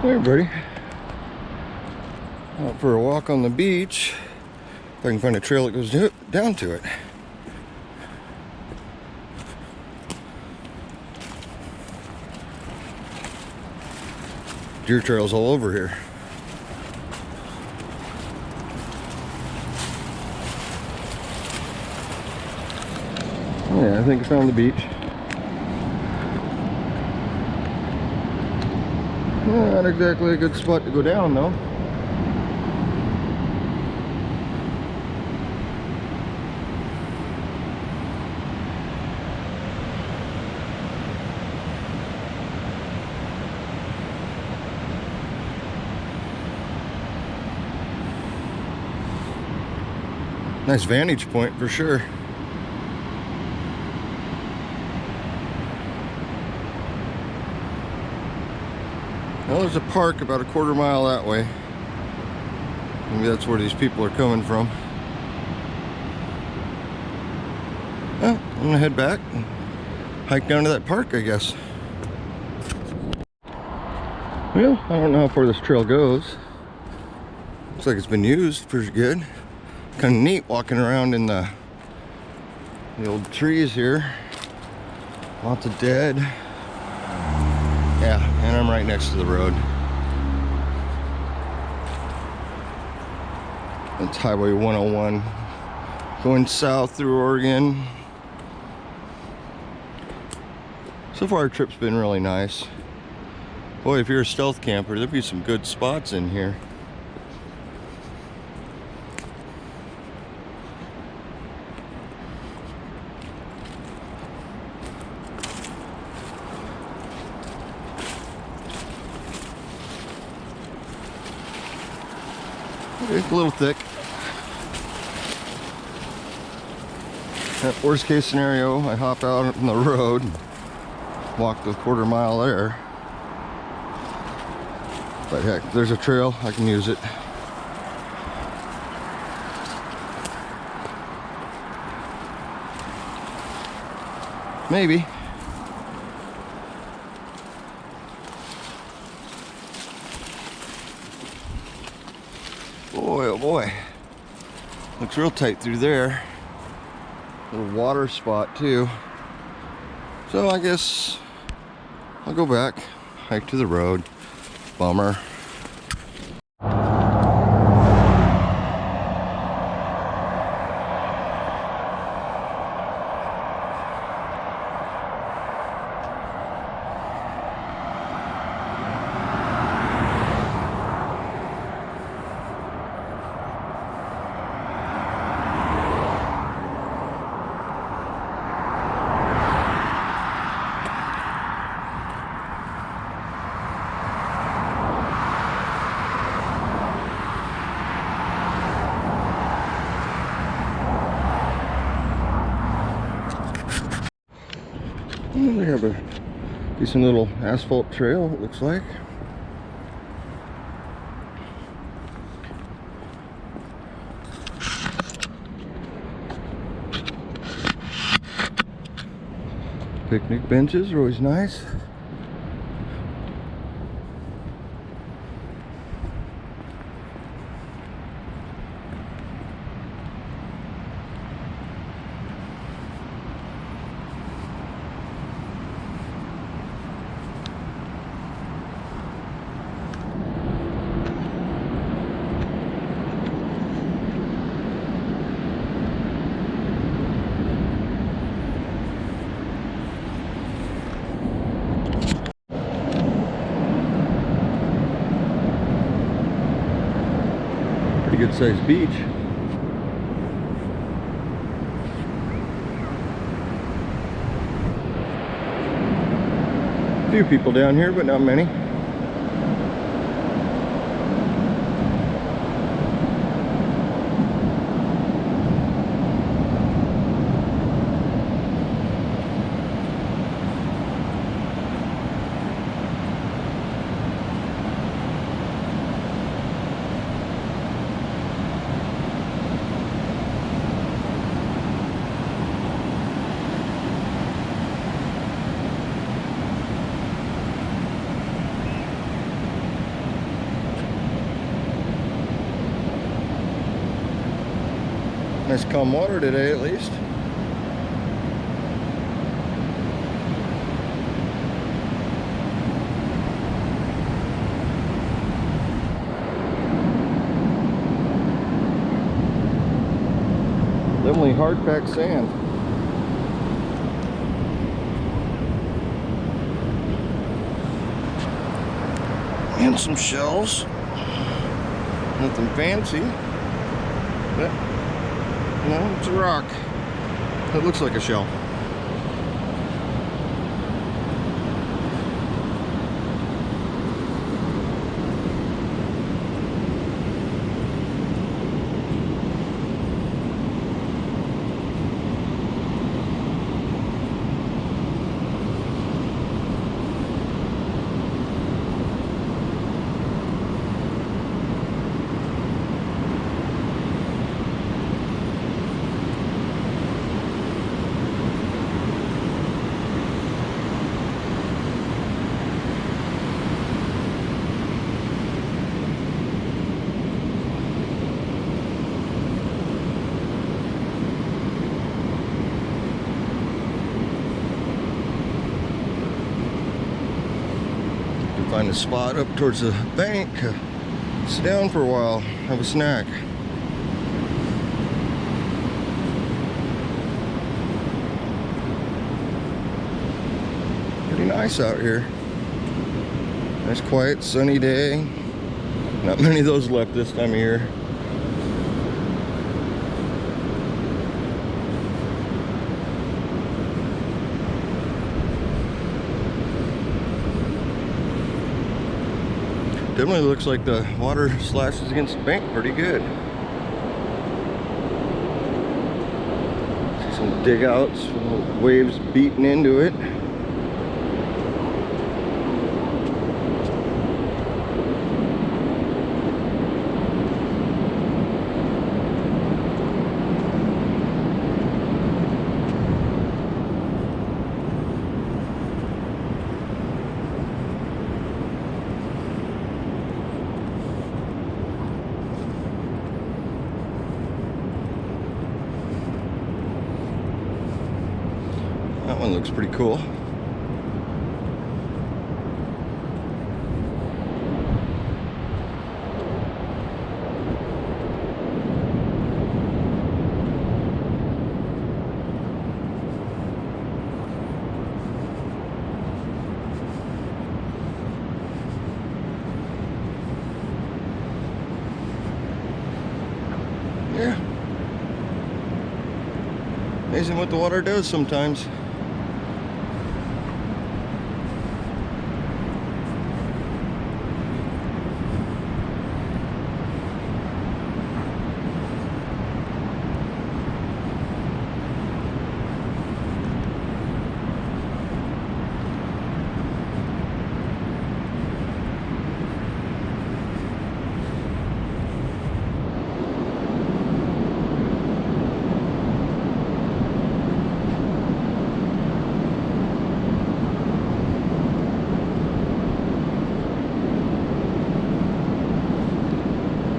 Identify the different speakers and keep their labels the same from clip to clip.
Speaker 1: Hey everybody, out for a walk on the beach. If I can find a trail that goes down to it. Deer trails all over here. Yeah, I think I found the beach. Not exactly a good spot to go down though. Nice vantage point for sure. Well, there's a park about a quarter mile that way. Maybe that's where these people are coming from. Well, I'm gonna head back and hike down to that park, I guess. Well, I don't know how far this trail goes. Looks like it's been used pretty good. Kind of neat walking around in the old trees here. Lots of dead. Yeah, and I'm right next to the road. It's Highway 101 going south through Oregon. So far our trip's been really nice. Boy, if you're a stealth camper, there'd be some good spots in here. It's a little thick. Worst case scenario, I hop out on the road and walk the quarter mile there. But heck, if there's a trail, I can use it. Maybe. Boy, oh boy. Looks real tight through there. Little water spot too. So I guess I'll go back, hike to the road. Bummer. We have a decent little asphalt trail, it looks like. Picnic benches are always nice. Pretty good sized beach. A few people down here, but not many. Nice calm water today, at least. Definitely hard-packed sand. And some shells. Nothing fancy, but no, it's a rock. It looks like a shell. Find a spot up towards the bank, sit down for a while, have a snack. Pretty nice out here. Nice quiet sunny day. Not many of those left this time of year. Definitely looks like the water slashes against the bank pretty good. See some dig outs, waves beating into it. That one looks pretty cool. Yeah. Amazing what the water does sometimes.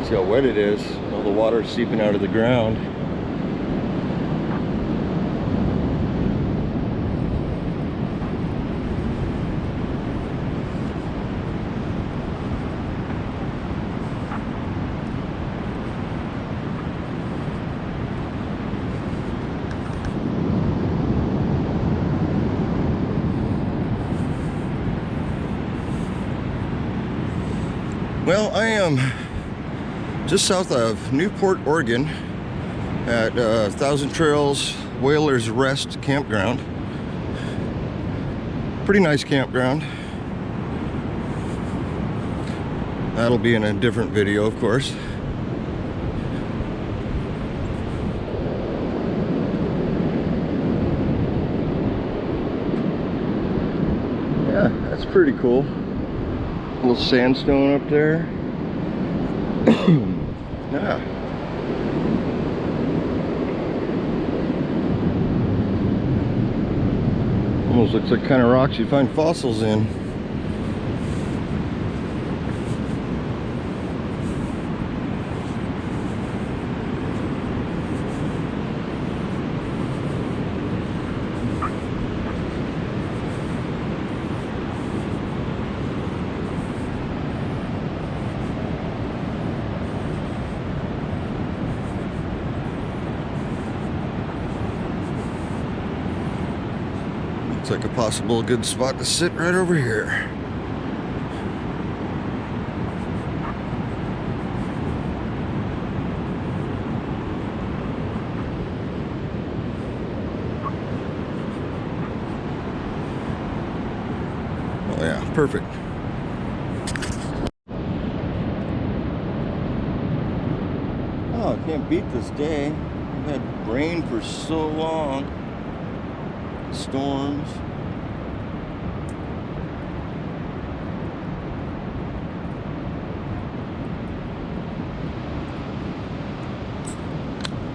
Speaker 1: See how wet it is. All the water is seeping out of the ground. Well, I am just south of Newport, Oregon at Thousand Trails Whalers Rest Campground. Pretty nice campground. That'll be in a different video, of course. Yeah, that's pretty cool. A little sandstone up there. Yeah. Almost looks like kind of rocks you'd find fossils in. Looks like a possible good spot to sit right over here. Oh yeah, perfect. Oh, I can't beat this day. We've had rain for so long. Storms.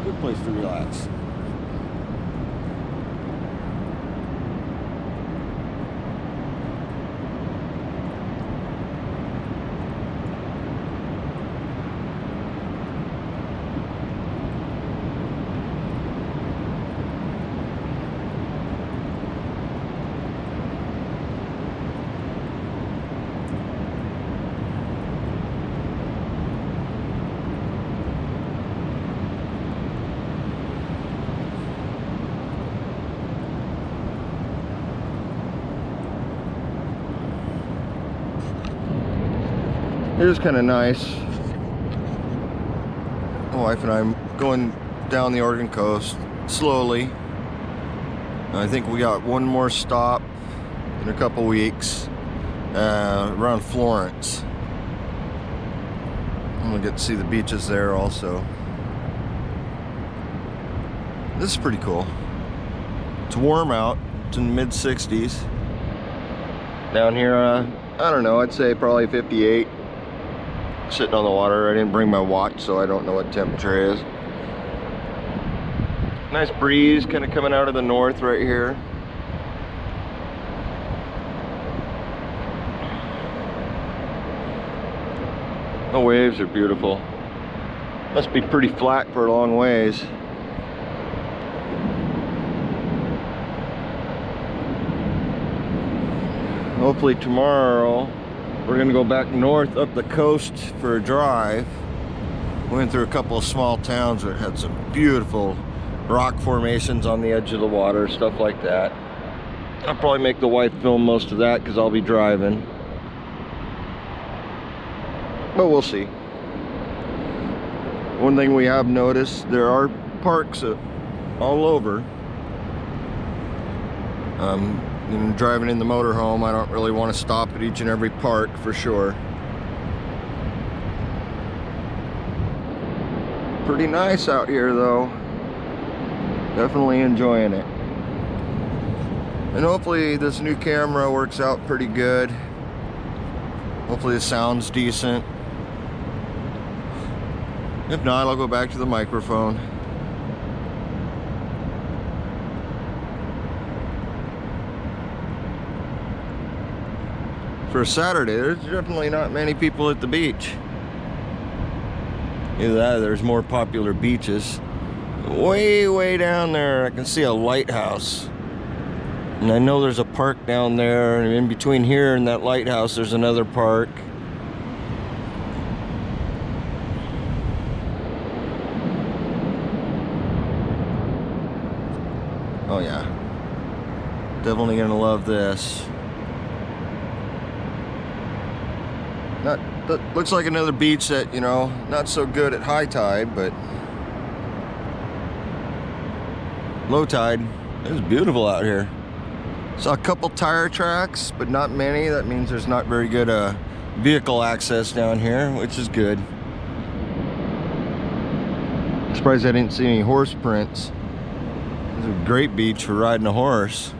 Speaker 1: Good place to relax. It is kind of nice. My wife and I are going down the Oregon coast slowly. I think we got one more stop in a couple weeks around Florence. I'm gonna get to see the beaches there also. This is pretty cool. It's warm out. It's in the mid-60s. Down here, I don't know, I'd say probably 58. Sitting on the water. I didn't bring my watch, so I don't know what temperature is. Nice breeze kind of coming out of the north right here. The waves are beautiful. Must be pretty flat for a long ways. Hopefully tomorrow we're gonna go back north up the coast for a drive. We went through a couple of small towns that had some beautiful rock formations on the edge of the water, stuff like that. I'll probably make the wife film most of that because I'll be driving. But we'll see. One thing we have noticed, there are parks all over. Driving in the motorhome, I don't really want to stop at each and every park for sure. Pretty nice out here though. Definitely enjoying it. And hopefully this new camera works out pretty good. Hopefully the sound's decent. If not, I'll go back to the microphone. For a Saturday, there's definitely not many people at the beach. Either that or there's more popular beaches. Way down there, I can see a lighthouse. And I know there's a park down there, and in between here and that lighthouse, there's another park. Oh yeah. Definitely gonna love this. That looks like another beach that, you know, not so good at high tide, but low tide. It's beautiful out here. Saw a couple tire tracks, but not many. That means there's not very good vehicle access down here, which is good. Surprised I didn't see any horse prints. This is a great beach for riding a horse.